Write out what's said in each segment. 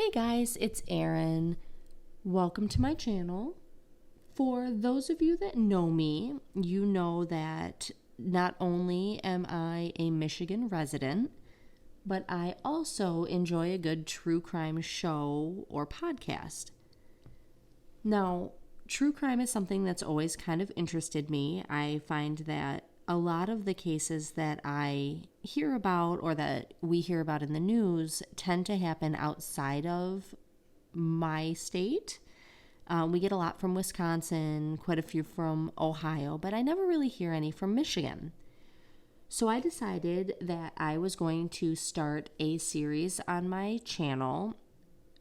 Hey guys, it's Erin. Welcome to my channel. For those of you that know me, you know that not only am I a Michigan resident, but I also enjoy a good true crime show or podcast. Now, true crime is something that's always kind of interested me. I find that a lot of the cases that I hear about or that we hear about in the news tend to happen outside of my state. We get a lot from Wisconsin, quite a few from Ohio, but I never really hear any from Michigan. So I decided that I was going to start a series on my channel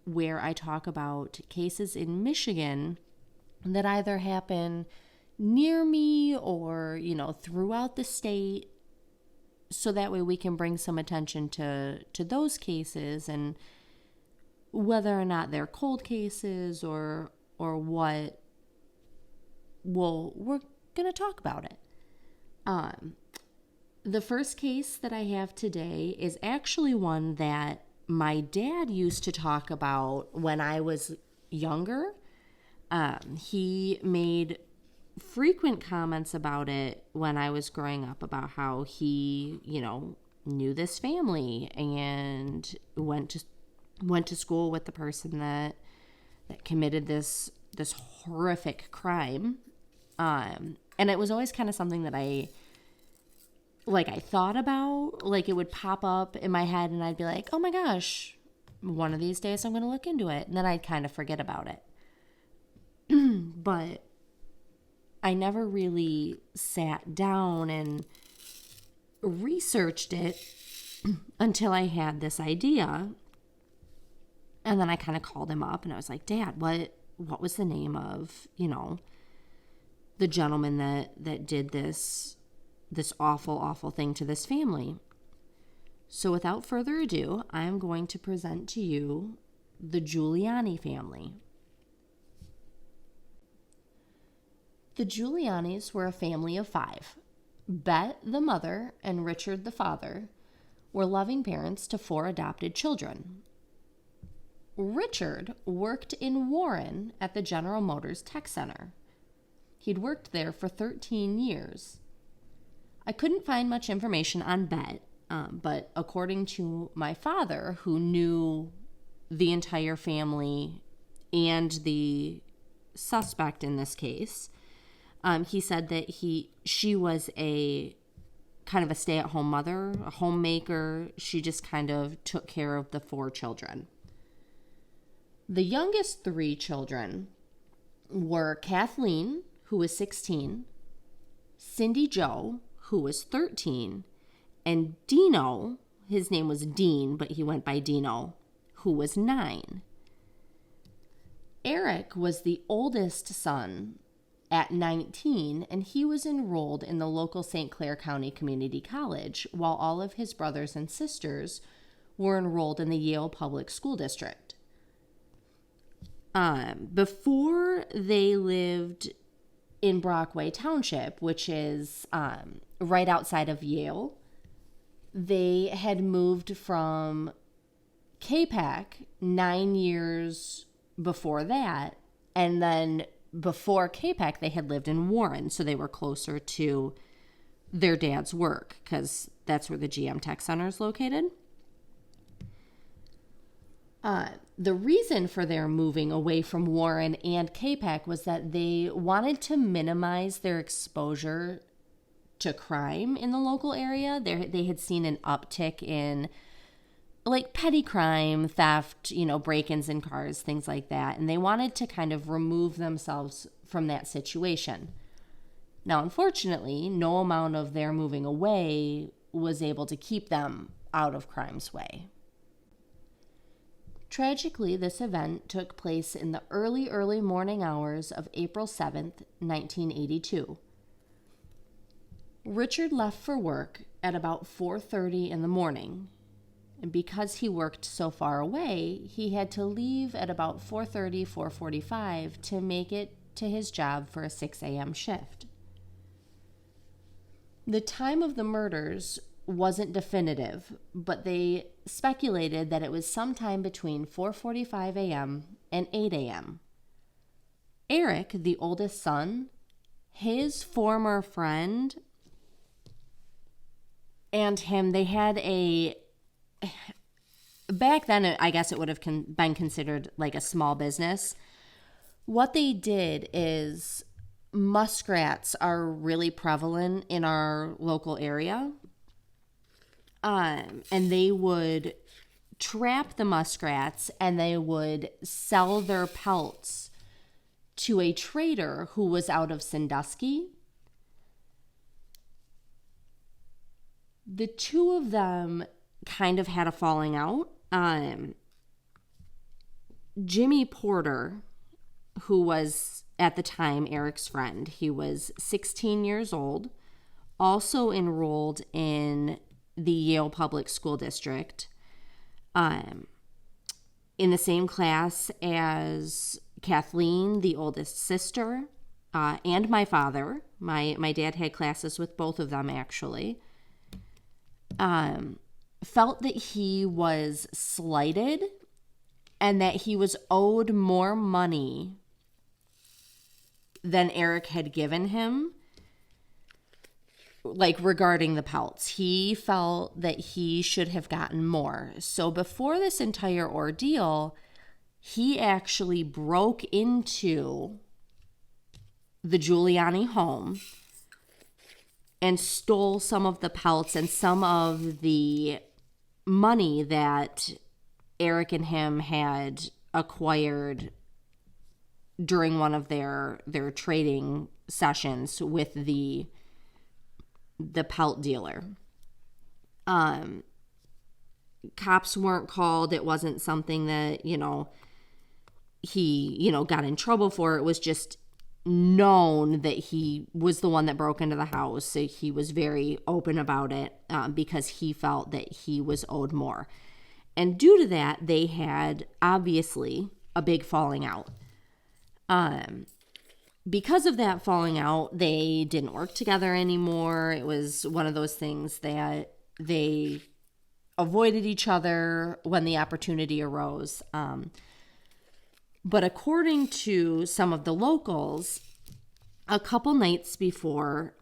where I talk about cases in Michigan that either happen near me or, throughout the state, so that way we can bring some attention to those cases and whether or not they're cold cases or what. Well, we're going to talk about it. The first case that I have today is actually one that my dad used to talk about when I was younger. He made frequent comments about it when I was growing up about how he, knew this family and went to school with the person that committed this horrific crime. And it was always kind of something that I thought about, it would pop up in my head and I'd be like, oh my gosh, one of these days I'm going to look into it. And then I'd kind of forget about it. But I never really sat down and researched it until I had this idea. And then I kind of called him up and I was like, Dad, what was the name of, the gentleman that did this awful, awful thing to this family? So without further ado, I am going to present to you the Giuliani family. The Giulianis were a family of 5. Bet, the mother, and Richard, the father, were loving parents to 4 adopted children. Richard worked in Warren at the General Motors Tech Center. He'd worked there for 13 years. I couldn't find much information on Bet, but according to my father, who knew the entire family and the suspect in this case, he said that she was a kind of a stay-at-home mother, a homemaker. She just kind of took care of the 4 children. The youngest 3 children were Kathleen, who was 16, Cindy Jo, who was 13, and Dino, his name was Dean, but he went by Dino, who was 9. Eric was the oldest son at 19, and he was enrolled in the local St. Clair County Community College, while all of his brothers and sisters were enrolled in the Yale Public School District. Before they lived in Brockway Township, which is right outside of Yale, they had moved from K-Pac 9 years before that, and then before K-Pac, they had lived in Warren, so they were closer to their dad's work because that's where the GM Tech Center is located. The reason for their moving away from Warren and K-Pac was that they wanted to minimize their exposure to crime in the local area. They had seen an uptick in petty crime, theft, break-ins in cars, things like that. And they wanted to kind of remove themselves from that situation. Now, unfortunately, no amount of their moving away was able to keep them out of crime's way. Tragically, this event took place in the early morning hours of April 7th, 1982. Richard left for work at about 4:30 in the morning. And because he worked so far away, he had to leave at about 4:30, 4:45 to make it to his job for a 6 a.m. shift. The time of the murders wasn't definitive, but they speculated that it was sometime between 4:45 a.m. and 8 a.m. Eric, the oldest son, his former friend, and him, they had back then, I guess it would have been considered like a small business. What they did is, muskrats are really prevalent in our local area. And they would trap the muskrats and they would sell their pelts to a trader who was out of Sandusky. The two of them kind of had a falling out. Jimmy Porter, who was at the time Eric's friend, he was 16 years old, also enrolled in the Yale Public School District, in the same class as Kathleen, the oldest sister, and my father. My dad had classes with both of them, actually. Felt that he was slighted and that he was owed more money than Eric had given him, like regarding the pelts. He felt that he should have gotten more. So before this entire ordeal, he actually broke into the Giuliani home and stole some of the pelts and some of the money that Eric and him had acquired during one of their trading sessions with the pelt dealer. Cops weren't called. It wasn't something that, he, got in trouble for. It was just known that he was the one that broke into the house. So he was very open about it, because he felt that he was owed more. And due to that, they had obviously a big falling out. Because of that falling out, they didn't work together anymore. It was one of those things that they avoided each other when the opportunity arose. But according to some of the locals, a couple nights before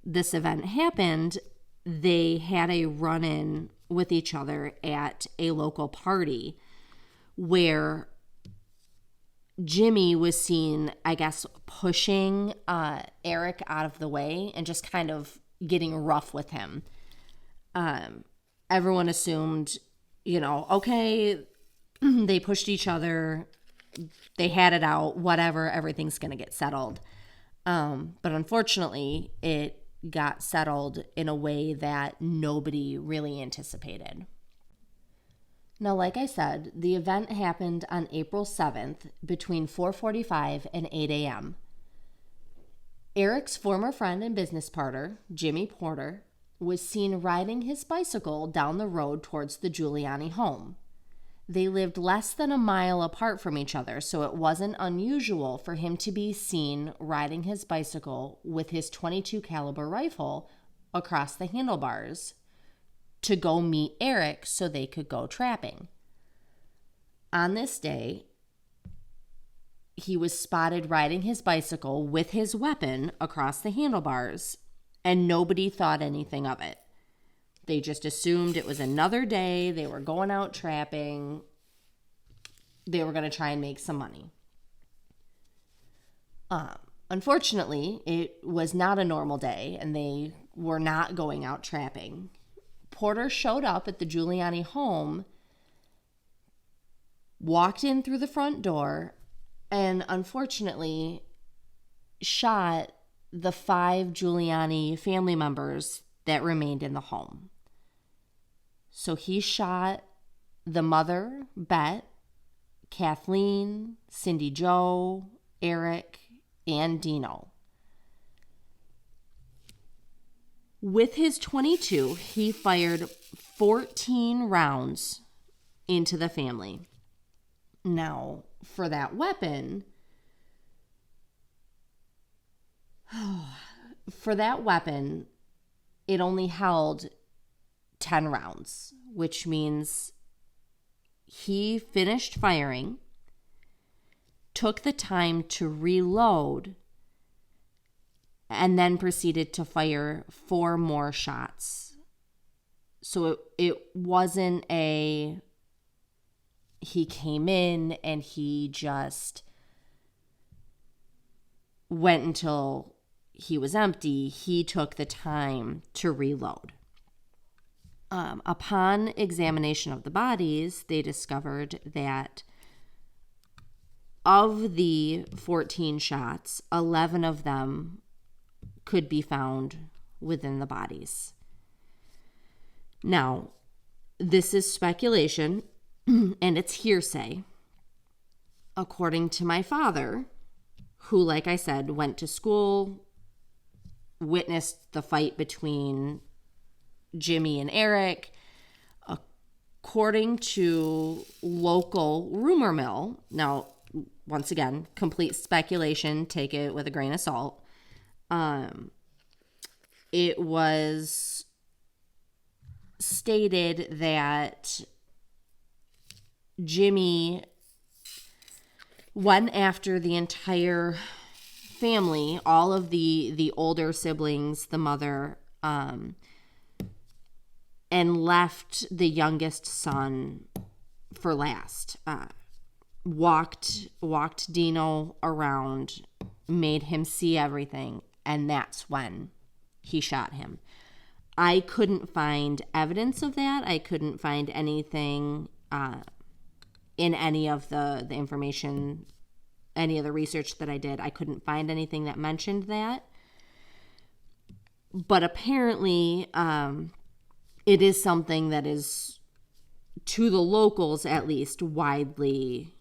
this event happened, they had a run-in with each other at a local party where Jimmy was seen, I guess, pushing Eric out of the way and just kind of getting rough with him. Everyone assumed, okay, they pushed each other, they had it out, whatever, everything's going to get settled. But unfortunately, it got settled in a way that nobody really anticipated. Now, like I said, the event happened on April 7th between 4:45 and 8 a.m. Eric's former friend and business partner, Jimmy Porter, was seen riding his bicycle down the road towards the Giuliani home. They lived less than a mile apart from each other, so it wasn't unusual for him to be seen riding his bicycle with his .22 caliber rifle across the handlebars to go meet Eric so they could go trapping. On this day, he was spotted riding his bicycle with his weapon across the handlebars, and nobody thought anything of it. They just assumed it was another day. They were going out trapping. They were going to try and make some money. Unfortunately, it was not a normal day, and they were not going out trapping. Porter showed up at the Giuliani home, walked in through the front door, and unfortunately shot the 5 Giuliani family members that remained in the home. So he shot the mother, Bet, Kathleen, Cindy Jo, Eric, and Dino. With his .22, he fired 14 rounds into the family. Now, for that weapon, it only held 10 rounds, which means he finished firing, took the time to reload, and then proceeded to fire 4 more shots. So it wasn't he came in and he just went until he was empty. He took the time to reload. Upon examination of the bodies, they discovered that of the 14 shots, 11 of them could be found within the bodies. Now, this is speculation and it's hearsay. According to my father, who, like I said, went to school, witnessed the fight between Jimmy and Eric, according to local rumor mill, now, once again, complete speculation, take it with a grain of salt, it was stated that Jimmy went after the entire family, all of the older siblings, the mother, and left the youngest son for last. Walked Dino around, made him see everything, and that's when he shot him. I couldn't find evidence of that. I couldn't find anything in any of the information, any of the research that I did. I couldn't find anything that mentioned that. But apparently, it is something that is, to the locals at least, widely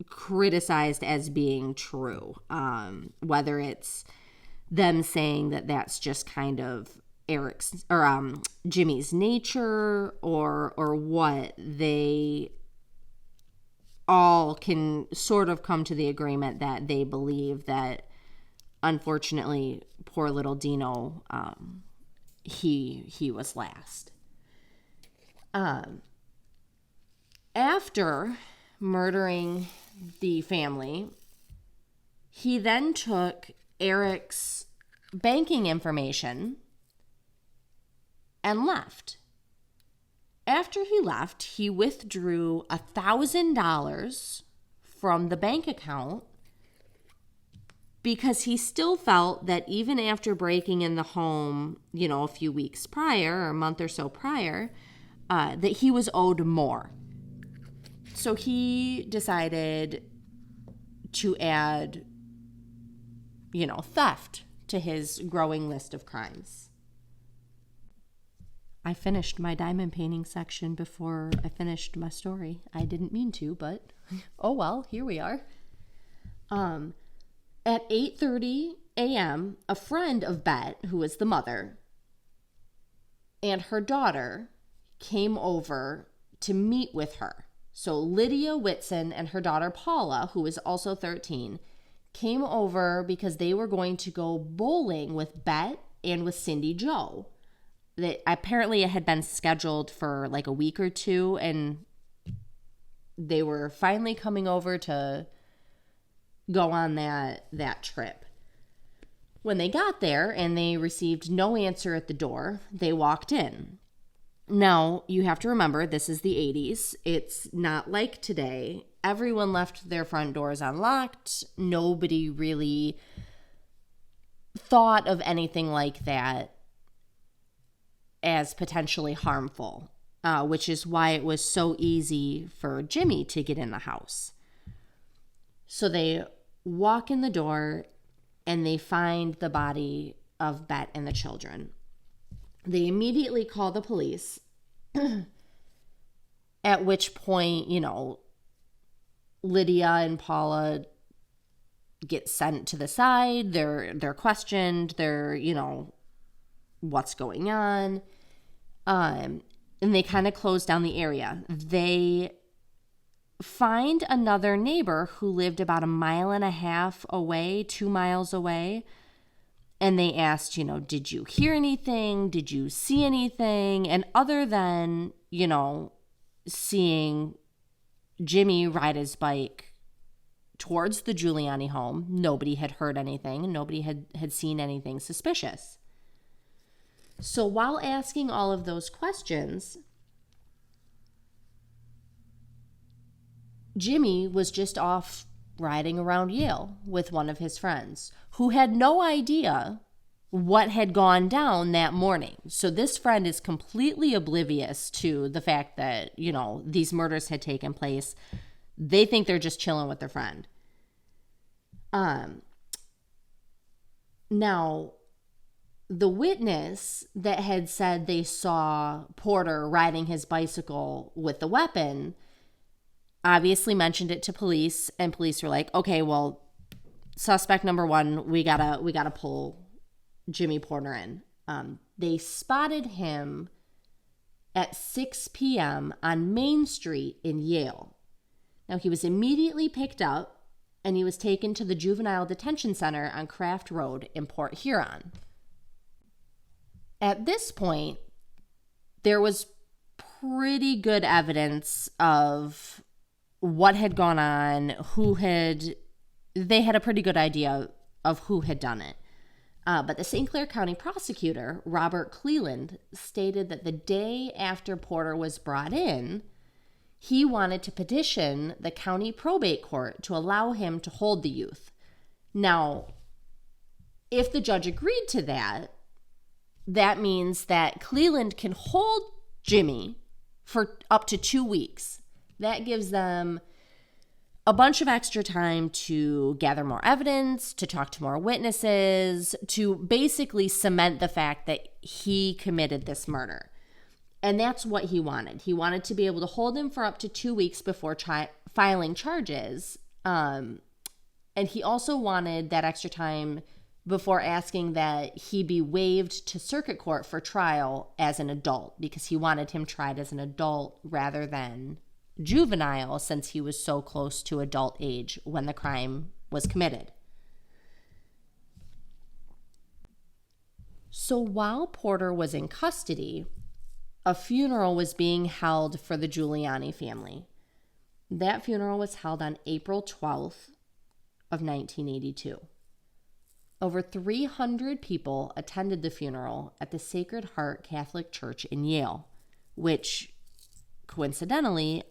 criticized as being true. Whether it's them saying that that's just kind of Eric's or Jimmy's nature or what, they all can sort of come to the agreement that they believe that, unfortunately, poor little Dino, he was last. After murdering the family, he then took Eric's banking information and left. After he left, he withdrew $1,000 from the bank account because he still felt that even after breaking in the home, a few weeks prior or a month or so prior, that he was owed more. So he decided to add, theft to his growing list of crimes. I finished my diamond painting section before I finished my story. I didn't mean to, but oh well, here we are. At 8:30 a.m., a friend of Bet, who was the mother, and her daughter came over to meet with her. So Lydia Whitson and her daughter Paula, who was also 13, came over because they were going to go bowling with Bet and with Cindy Joe. That apparently it had been scheduled for like a week or two, and they were finally coming over to go on that trip. When they got there and they received no answer at the door, they walked in. Now, you have to remember, this is the 80s. It's not like today. Everyone left their front doors unlocked. Nobody really thought of anything like that as potentially harmful, which is why it was so easy for Jimmy to get in the house. So they walk in the door and they find the body of Bet and the children. They immediately call the police, at which point, Lydia and Paula get sent to the side. They're questioned. They're, what's going on? And they kind of close down the area. They find another neighbor who lived about 1.5 miles away, 2 miles away, And they asked, did you hear anything? Did you see anything? And other than, seeing Jimmy ride his bike towards the Giuliani home, nobody had heard anything. Nobody had seen anything suspicious. So while asking all of those questions, Jimmy was just off riding around Yale with one of his friends who had no idea what had gone down that morning. So this friend is completely oblivious to the fact that, these murders had taken place. They think they're just chilling with their friend. Now, the witness that had said they saw Porter riding his bicycle with the weapon obviously mentioned it to police, and police were like, okay, well, suspect number one, we gotta pull Jimmy Porter in. They spotted him at 6 p.m. on Main Street in Yale. Now, he was immediately picked up, and he was taken to the Juvenile Detention Center on Craft Road in Port Huron. At this point, there was pretty good evidence of what had gone on, they had a pretty good idea of who had done it. But the St. Clair County prosecutor, Robert Cleland, stated that the day after Porter was brought in, he wanted to petition the county probate court to allow him to hold the youth. Now, if the judge agreed to that, that means that Cleland can hold Jimmy for up to 2 weeks. That gives them a bunch of extra time to gather more evidence, to talk to more witnesses, to basically cement the fact that he committed this murder. And that's what he wanted. He wanted to be able to hold him for up to 2 weeks before filing charges. And he also wanted that extra time before asking that he be waived to circuit court for trial as an adult, because he wanted him tried as an adult rather than juvenile, since he was so close to adult age when the crime was committed. So while Porter was in custody, a funeral was being held for the Giuliani family. That funeral was held on April 12th of 1982. Over 300 people attended the funeral at the Sacred Heart Catholic Church in Yale, which coincidentally,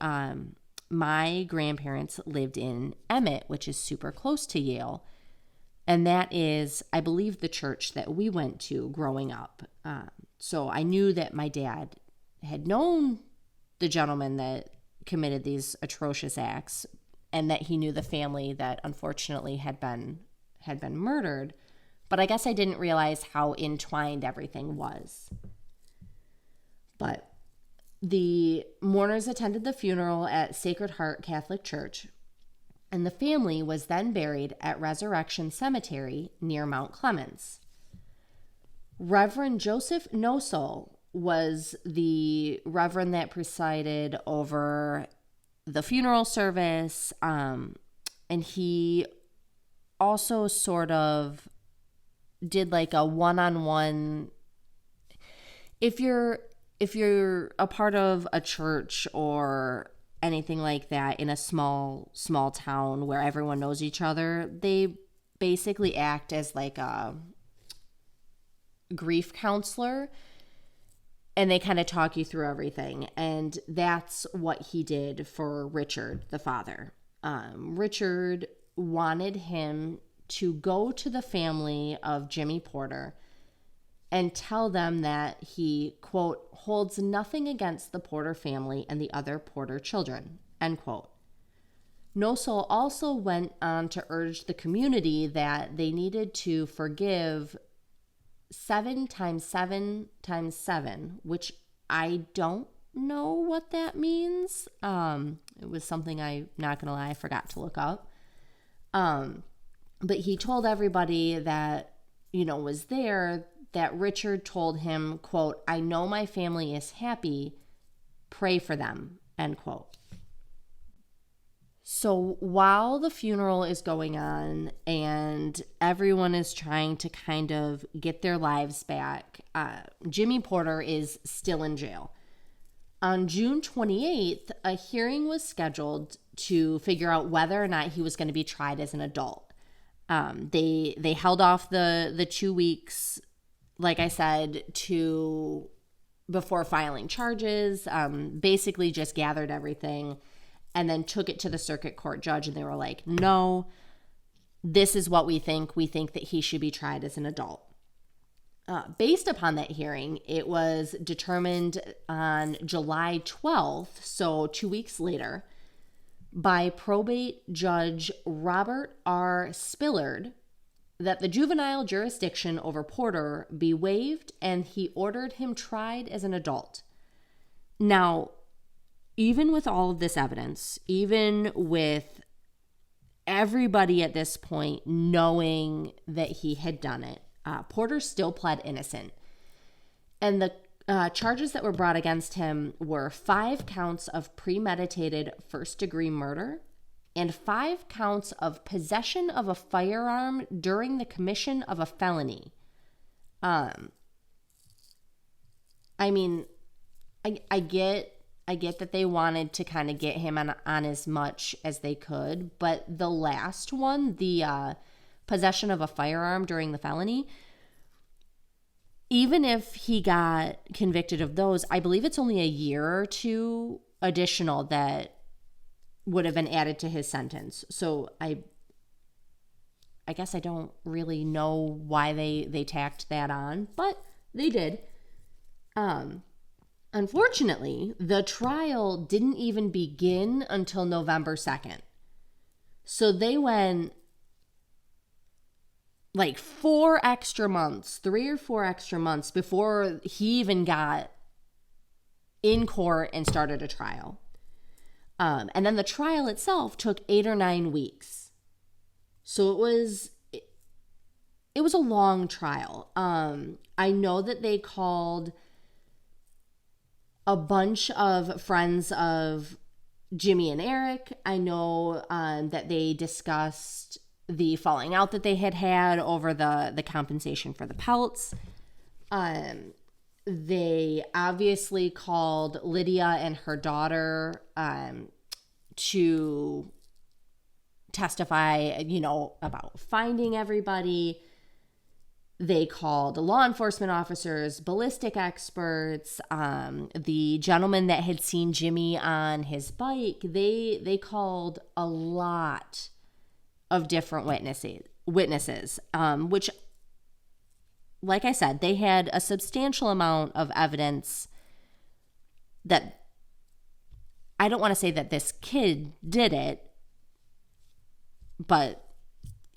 my grandparents lived in Emmett, which is super close to Yale. And that is, I believe, the church that we went to growing up. So I knew that my dad had known the gentleman that committed these atrocious acts, and that he knew the family that unfortunately had been murdered. But I guess I didn't realize how entwined everything was. But the mourners attended the funeral at Sacred Heart Catholic Church, and the family was then buried at Resurrection Cemetery near Mount Clemens. Reverend Joseph Nosol was the reverend that presided over the funeral service, and he also sort of did like a one-on-one. If you're a part of a church or anything like that in a small town where everyone knows each other, they basically act as like a grief counselor, and they kind of talk you through everything. And that's what he did for Richard, the father. Richard wanted him to go to the family of Jimmy Porter and tell them that he, quote, holds nothing against the Porter family and the other Porter children, end quote. Nosol also went on to urge the community that they needed to forgive 7 times 7 times 7, which I don't know what that means. It was something I'm not going to lie, I forgot to look up. But he told everybody that, was there, that Richard told him, quote, I know my family is happy, pray for them, end quote. So while the funeral is going on and everyone is trying to kind of get their lives back, Jimmy Porter is still in jail. On June 28th, a hearing was scheduled to figure out whether or not he was going to be tried as an adult. They held off the 2 weeks, like I said, to before filing charges, basically just gathered everything and then took it to the circuit court judge, and they were like, no, this is what we think. We think that he should be tried as an adult. Based upon that hearing, it was determined on July 12th, so 2 weeks later, by probate judge Robert R. Spillard, that the juvenile jurisdiction over Porter be waived, and he ordered him tried as an adult. Now, even with all of this evidence, even with everybody at this point knowing that he had done it, Porter still pled innocent. And the charges that were brought against him were 5 counts of premeditated first-degree murder and 5 counts of possession of a firearm during the commission of a felony. I mean, I get that they wanted to kind of get him on as much as they could, but the last one, the possession of a firearm during the felony, even if he got convicted of those, I believe it's only a year or 2 additional that would have been added to his sentence. So I guess I don't really know why they tacked that on, but they did. Unfortunately, the trial didn't even begin until November 2nd. So they went like 4 extra months, 3 or 4 extra months before he even got in court and started a trial. And then the trial itself took 8 or 9 weeks. So it was a long trial. I know that they called a bunch of friends of Jimmy and Eric. I know that they discussed the falling out that they had over the compensation for the pelts. They obviously called Lydia and her daughter to testify, about finding everybody. They called law enforcement officers, ballistic experts, the gentleman that had seen Jimmy on his bike. They called a lot of different witnesses, which, like I said, they had a substantial amount of evidence that I don't want to say that this kid did it, but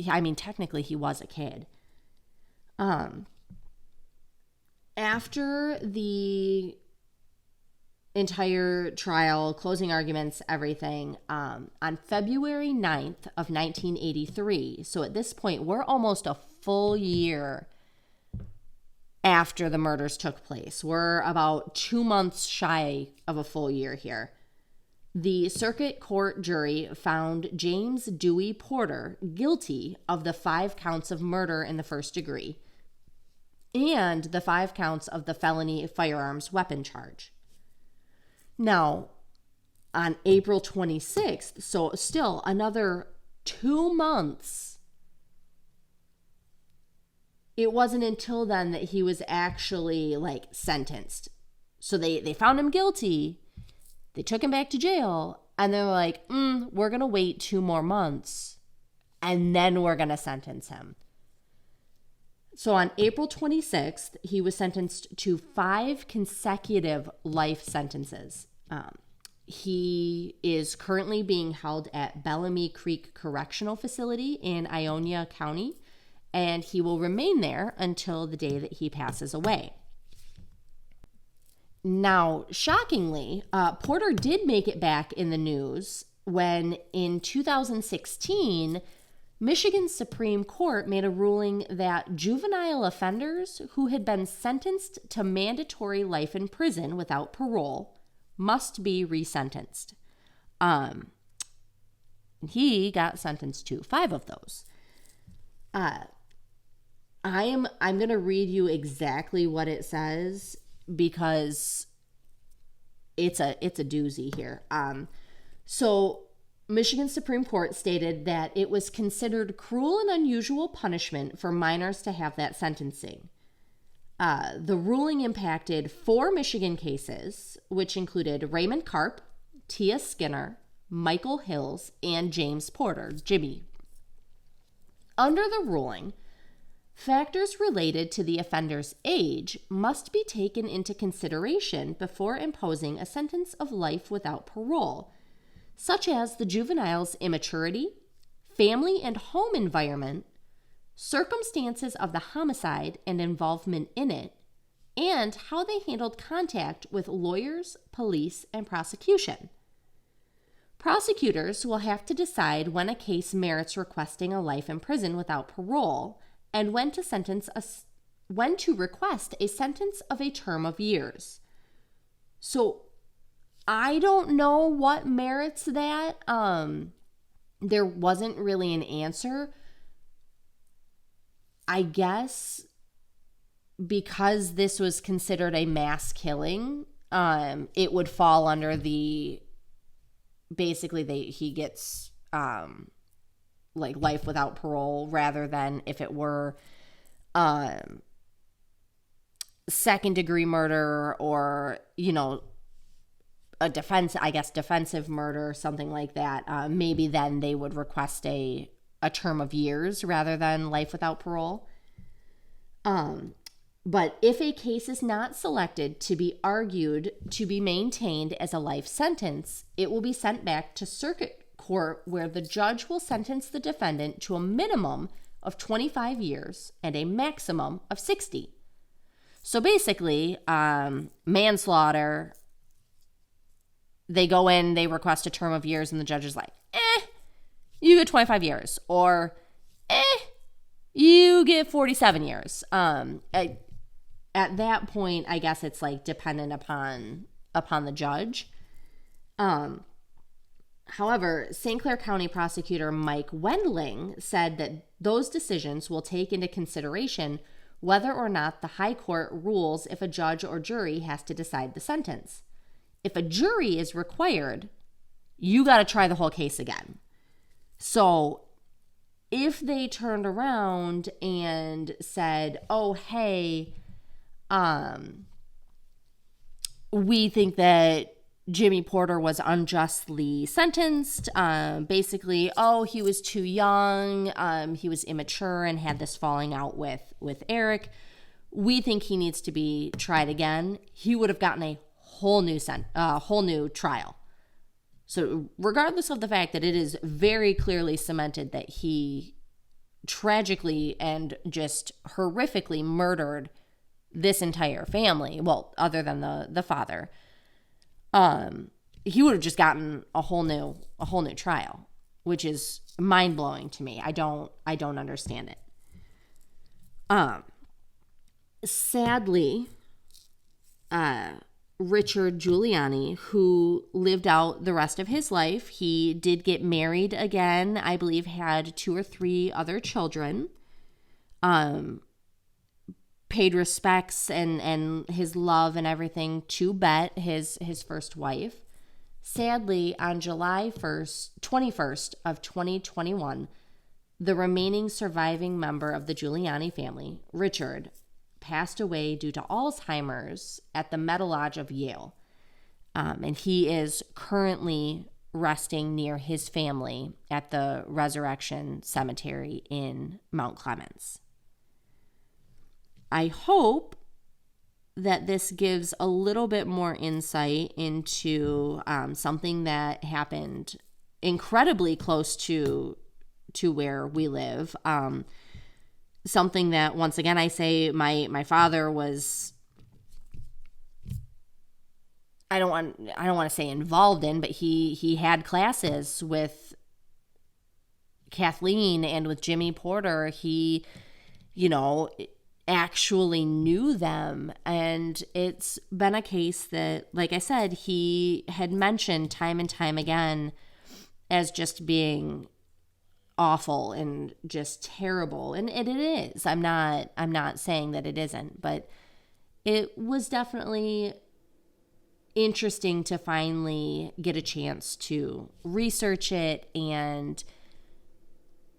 I mean, technically he was a kid. After the entire trial, closing arguments, everything, on February 9th of 1983, so at this point, we're almost a full year after the murders took place. We're about 2 months shy of a full year here. The circuit court jury found James Dewey Porter guilty of the 5 counts of murder in the first degree and the 5 counts of the felony firearms weapon charge. Now, on April 26th, so still another 2 months, it wasn't until then that he was actually sentenced. So they found him guilty. They took him back to jail, and they were like, we're going to wait 2 more months, and then we're going to sentence him. So on April 26th, he was sentenced to 5 consecutive life sentences. He is currently being held at Bellamy Creek Correctional Facility in Ionia County, and he will remain there until the day that he passes away. Now, shockingly, Porter did make it back in the news when in 2016, Michigan's Supreme Court made a ruling that juvenile offenders who had been sentenced to mandatory life in prison without parole must be resentenced. He got sentenced to 5 of those. I'm going to read you exactly what it says because it's a doozy here. So Michigan Supreme Court stated that it was considered cruel and unusual punishment for minors to have that sentencing. The ruling impacted 4 Michigan cases, which included Raymond Karp, Tia Skinner, Michael Hills, and James Porter, Jimmy. Under the ruling, factors related to the offender's age must be taken into consideration before imposing a sentence of life without parole, such as the juvenile's immaturity, family and home environment, circumstances of the homicide and involvement in it, and how they handled contact with lawyers, police, and prosecution. Prosecutors will have to decide when a case merits requesting a life in prison without parole and when to request a sentence of a term of years. So I don't know what merits that. There wasn't really an answer. I guess because this was considered a mass killing, it would fall under the, basically he gets like life without parole, rather than if it were second degree murder or, a defensive murder, something like that. Maybe then they would request a term of years rather than life without parole. But if a case is not selected to be argued to be maintained as a life sentence, it will be sent back to circuit court where the judge will sentence the defendant to a minimum of 25 years and a maximum of 60. So basically, manslaughter, they go in, they request a term of years, and the judge is like, you get 25 years, or you get 47 years. At that point, I guess it's like dependent upon the judge. However, St. Clair County Prosecutor Mike Wendling said that those decisions will take into consideration whether or not the high court rules if a judge or jury has to decide the sentence. If a jury is required, you got to try the whole case again. So if they turned around and said, oh, hey, we think that Jimmy Porter was unjustly sentenced. Basically, he was too young. He was immature and had this falling out with Eric. We think he needs to be tried again. He would have gotten a whole new trial. So regardless of the fact that it is very clearly cemented that he tragically and just horrifically murdered this entire family, well, other than the father, he would have just gotten a whole new trial, which is mind-blowing to me. I don't understand it. Sadly, Richard Giuliani, who lived out the rest of his life, he did get married again, I believe had 2 or 3 other children, paid respects and his love and everything to Bet, his first wife. Sadly, on July 21st of 2021, the remaining surviving member of the Giuliani family, Richard, passed away due to Alzheimer's at the Meadowlodge of Yale. And he is currently resting near his family at the Resurrection Cemetery in Mount Clemens. I hope that this gives a little bit more insight into something that happened incredibly close to where we live. Something that, once again, I say my father was, I don't want to say involved in, but he had classes with Kathleen and with Jimmy Porter. He, actually knew them, and it's been a case that, like I said, he had mentioned time and time again as just being awful and just terrible. And it is. I'm not saying that it isn't, but it was definitely interesting to finally get a chance to research it and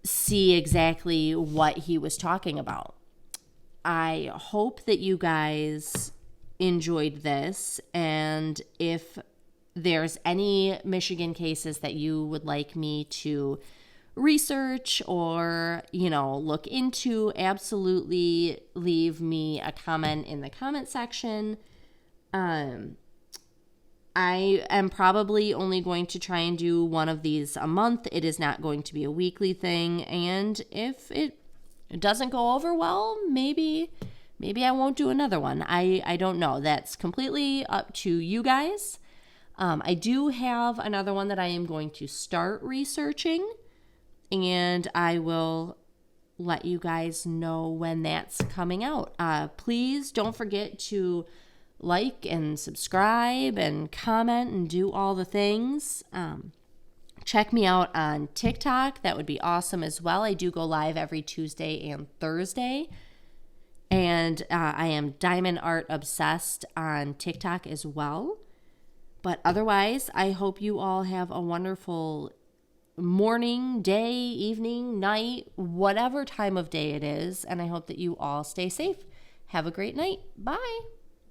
see exactly what he was talking about. I hope that you guys enjoyed this, and if there's any Michigan cases that you would like me to research or, look into, absolutely leave me a comment in the comment section. I am probably only going to try and do one of these a month. It is not going to be a weekly thing. And if it doesn't go over well, maybe I won't do another one. I don't know. That's completely up to you guys. I do have another one that I am going to start researching, and I will let you guys know when that's coming out. Please don't forget to like and subscribe and comment and do all the things. Check me out on TikTok. That would be awesome as well. I do go live every Tuesday and Thursday. And I am Diamond Art Obsessed on TikTok as well. But otherwise, I hope you all have a wonderful morning, day, evening, night, whatever time of day it is. And I hope that you all stay safe. Have a great night. Bye.